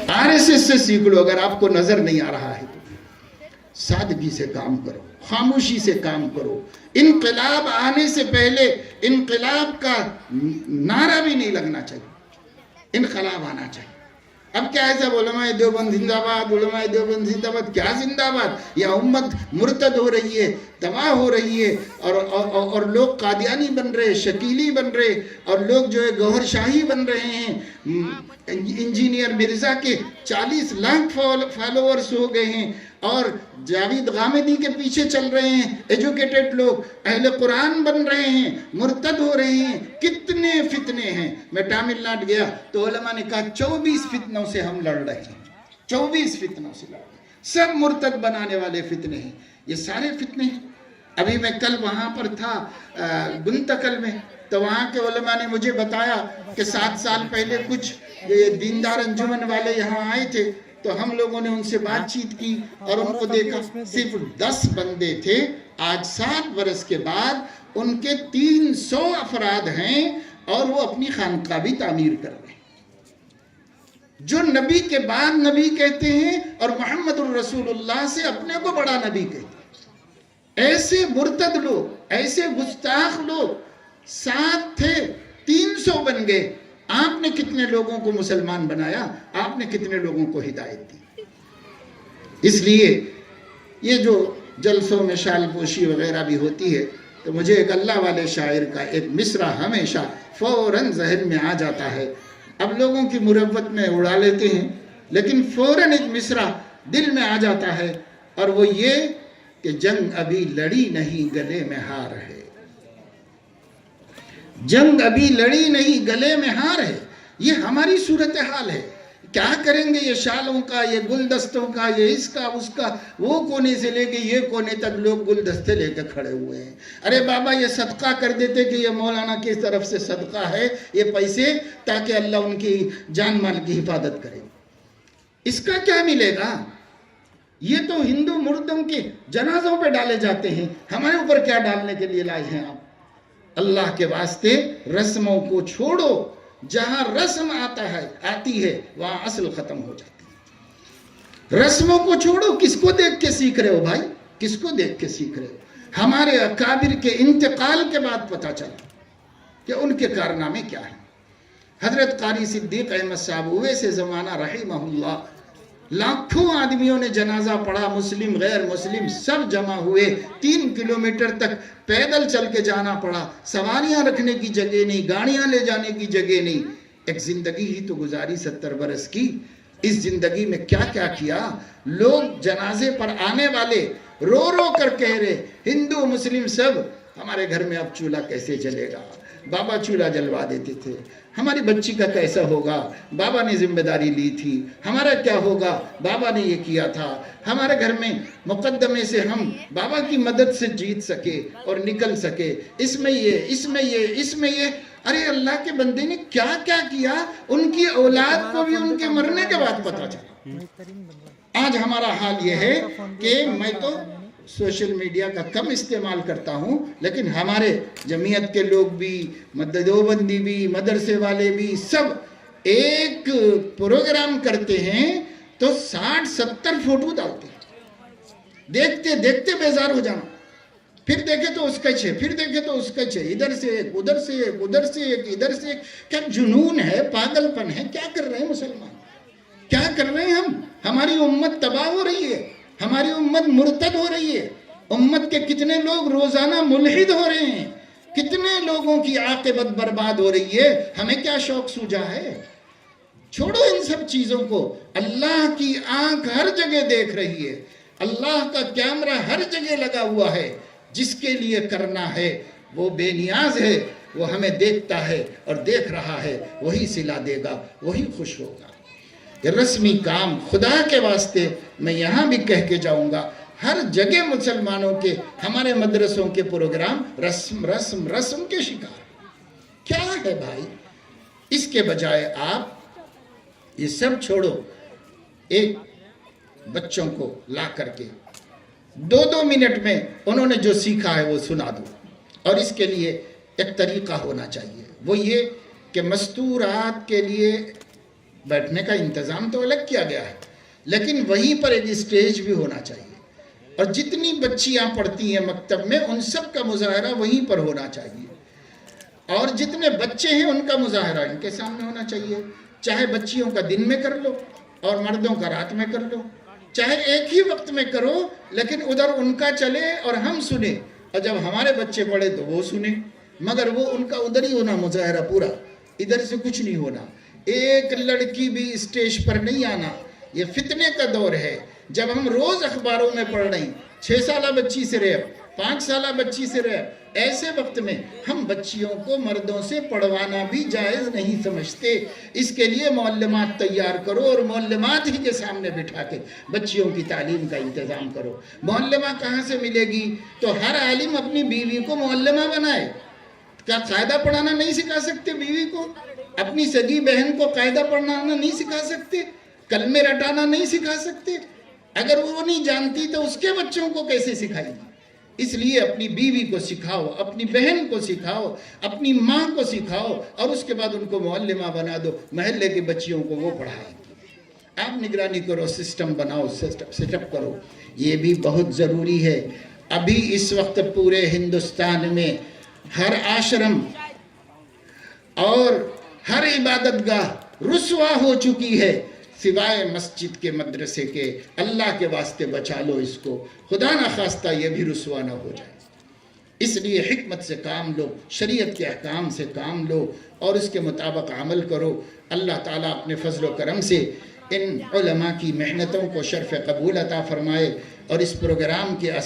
RSS से सीख लो अगर आपको नजर नहीं आ रहा है तो। सादगी से काम करो, खामोशी से काम करो। इनकलाब आने से पहले इनकलाब का नारा भी नहीं लगना चाहिए, इनकलाब आना चाहिए। अब क्या है, सब उलमाए देवबंद जिंदाबाद, उलमाए देवबंद जिंदाबाद, क्या जिंदाबाद? यह उम्मत मुर्तद हो रही है, तबाह हो रही है, और लोग कादियानी बन रहे, शकीली बन रहे, और लोग जो है गौहर शाही बन रहे हैं। इंजीनियर मिर्जा के 40 लाख फॉलोअर्स हो गए हैं, और जावेद गामेदी के पीछे चल रहे हैं एजुकेटेड लोग, अहले कुरान बन रहे हैं, मुर्तद हो रहे हैं। कितने फितने हैं। मैं तमिलनाडु गया तो उलमा ने कहा 24 फितनों से हम लड़ रहे हैं, 24 फितनों से लड़ रहे हैं, सब मुर्तद बनाने वाले फितने हैं, ये सारे फितने हैं। अभी मैं कल वहाँ पर था गुंतकल में, तो वहाँ के उलमा ने मुझे बताया कि 7 साल पहले कुछ दीनदार अंजुमन वाले यहाँ आए थे, तो हम लोगों ने उनसे बातचीत की और उनको देखा, सिर्फ 10 बंदे थे। आज 7 बरस के बाद उनके 300 अफराद हैं और वो अपनी खानका भी तामीर कर रहे हैं। जो नबी के बाद नबी कहते हैं और मोहम्मदुर रसूलुल्लाह से अपने को बड़ा नबी कहते हैं। ऐसे मुर्तद लोग, ऐसे गुस्ताख लोग 7 थे, 300 बन गए। आपने कितने लोगों को मुसलमान बनाया, आपने कितने लोगों को हिदायत दी। इसलिए ये जो जलसों में शाल पोशी वगैरह भी होती है, तो मुझे एक अल्लाह वाले शायर का एक मिसरा हमेशा फौरन जहन में आ जाता है। अब लोगों की मुरव्वत में उड़ा लेते हैं, लेकिन फौरन एक मिसरा दिल में आ जाता है, और वो ये कि जंग अभी लड़ी नहीं गले में हार है, जंग अभी लड़ी नहीं गले में हार है। ये हमारी सूरत हाल है। क्या करेंगे ये शालों का, ये गुलदस्तों का, ये इसका उसका, वो कोने से लेके ये कोने तक लोग गुलदस्ते लेके खड़े हुए हैं। अरे बाबा ये सदका कर देते कि ये मौलाना की तरफ से सदका है, ये पैसे, ताकि अल्लाह उनकी जान माल की हिफाजत करे। इसका क्या मिलेगा? ये तो हिंदू मुर्दों के जनाजों पे डाले जाते हैं, हमारे ऊपर क्या डालने के लिए लाए हैं आप? अल्लाह के वास्ते रस्मों को छोड़ो। जहां रस्म आती है वहां असल खत्म हो जाती है। रस्मों को छोड़ो। किसको देख के सीख रहे हो भाई, किसको देख के सीख रहे हो? हमारे अकाबिर के इंतकाल के बाद पता चला कि उनके कारनामे क्या है। हजरत कारी सिद्दीक अहमद साहब हुए से जमाना रहिमहुल्लाह, लाखों आदमियों ने जनाजा पढ़ा, मुस्लिम गैर मुस्लिम सब जमा हुए। 3 किलोमीटर तक पैदल चल के जाना पड़ा, सवारियां रखने की जगह नहीं, गाड़ियां ले जाने की जगह नहीं। एक जिंदगी ही तो गुजारी 70 बरस की। इस जिंदगी में क्या क्या किया। लोग जनाजे पर आने वाले रो रो कर कह रहे, हिंदू मुस्लिम सब, हमारे घर में अब चूल्हा कैसे जलेगा? बाबा चूल्हा जलवा देते थे। हमारी बच्ची का कैसा होगा? बाबा ने जिम्मेदारी ली थी। हमारा क्या होगा? बाबा ने ये किया था। हमारे घर में मुकद्दमे से हम बाबा की मदद से जीत सके और निकल सके। इसमें ये, इसमें ये, इसमें ये। अरे अल्लाह के बंदे ने क्या क्या किया, उनकी औलाद को भी उनके मरने के बाद पता चला। आज हमारा हाल ये है कि मैं तो सोशल मीडिया का कम इस्तेमाल करता हूँ, लेकिन हमारे जमीयत के लोग भी, देवबंदी भी, मदरसे वाले भी, सब एक प्रोग्राम करते हैं तो 60-70 फोटो डालते हैं। देखते देखते बेजार हो जाना। फिर देखे तो उसका छे, फिर देखे तो उसका छे, इधर से एक, उधर से एक, उधर से एक, इधर से एक। क्या जुनून है, पागलपन है? क्या कर रहे हैं मुसलमान, क्या कर रहे हैं हम? हमारी उम्मत तबाह हो रही है, हमारी उम्मत मुर्तद हो रही है। उम्मत के कितने लोग रोजाना मुल्हिद हो रहे हैं, कितने लोगों की आक़िबत बर्बाद हो रही है। हमें क्या शौक सूझा है? छोड़ो इन सब चीजों को। अल्लाह की आंख हर जगह देख रही है, अल्लाह का कैमरा हर जगह लगा हुआ है। जिसके लिए करना है वो बेनियाज है, वो हमें देखता है और देख रहा है, वही सिला देगा, वही खुश होगा। ये रस्मी काम खुदा के वास्ते मैं यहाँ भी कह के जाऊँगा, हर जगह मुसलमानों के, हमारे मदरसों के प्रोग्राम रस्म रस्म रस्म के शिकार। क्या है भाई? इसके बजाय आप ये सब छोड़ो, एक बच्चों को ला करके 2-2 मिनट में उन्होंने जो सीखा है वो सुना दो। और इसके लिए एक तरीका होना चाहिए, वो ये कि मस्तूरात के लिए بیٹھنے کا انتظام تو الگ کیا گیا ہے، لیکن وہیں پر ایک اسٹیج بھی ہونا چاہیے، اور جتنی بچیاں پڑھتی ہیں مکتب میں ان سب کا مظاہرہ وہیں پر ہونا چاہیے، اور جتنے بچے ہیں ان کا مظاہرہ ان کے سامنے ہونا چاہیے، چاہے بچیوں کا دن میں کر لو اور مردوں کا رات میں کر لو، چاہے ایک ہی وقت میں کرو لیکن ادھر ان کا چلے اور ہم سنیں، اور جب ہمارے بچے پڑھے تو وہ سنیں، مگر وہ ان کا ادھر ہی ہونا مظاہرہ پورا، ادھر سے کچھ نہیں ہونا۔ ایک لڑکی بھی اسٹیج پر نہیں آنا، یہ فتنے کا دور ہے۔ جب ہم روز اخباروں میں پڑھ رہے ہیں 6 سالہ بچی سے ریپ، 5 سالہ بچی سے ریپ، ایسے وقت میں ہم بچیوں کو مردوں سے پڑھوانا بھی جائز نہیں سمجھتے۔ اس کے لیے معلمات تیار کرو اور معلمات ہی کے سامنے بٹھا کے بچیوں کی تعلیم کا انتظام کرو۔ معلمہ کہاں سے ملے گی؟ تو ہر عالم اپنی بیوی کو معلمہ بنائے۔ کیا قاعدہ پڑھانا نہیں سکھا سکتے بیوی کو؟ اپنی سگی بہن کو قاعدہ پڑھانا نہیں سکھا سکتے؟ کلمے رٹانا نہیں سکھا سکتے؟ اگر وہ نہیں جانتی تو اس کے بچوں کو کیسے سکھائے گی؟ اس لیے اپنی بیوی کو سکھاؤ، اپنی بہن کو سکھاؤ، اپنی ماں کو سکھاؤ، اور اس کے بعد ان کو معلمہ بنا دو، محلے کی بچیوں کو وہ پڑھائیں گی۔ آپ نگرانی کرو، سسٹم بناؤ، سیٹ اپ کرو، یہ بھی بہت ضروری ہے۔ ابھی اس وقت پورے ہندوستان میں ہر آشرم اور ہر عبادت گاہ رسوا ہو چکی ہے سوائے مسجد کے، مدرسے کے۔ اللہ کے واسطے بچا لو اس کو، خدا نخواستہ یہ بھی رسوا نہ ہو جائے۔ اس لیے حکمت سے کام لو، شریعت کے احکام سے کام لو اور اس کے مطابق عمل کرو۔ اللہ تعالیٰ اپنے فضل و کرم سے ان علماء کی محنتوں کو شرف قبول عطا فرمائے، اور اس پروگرام کے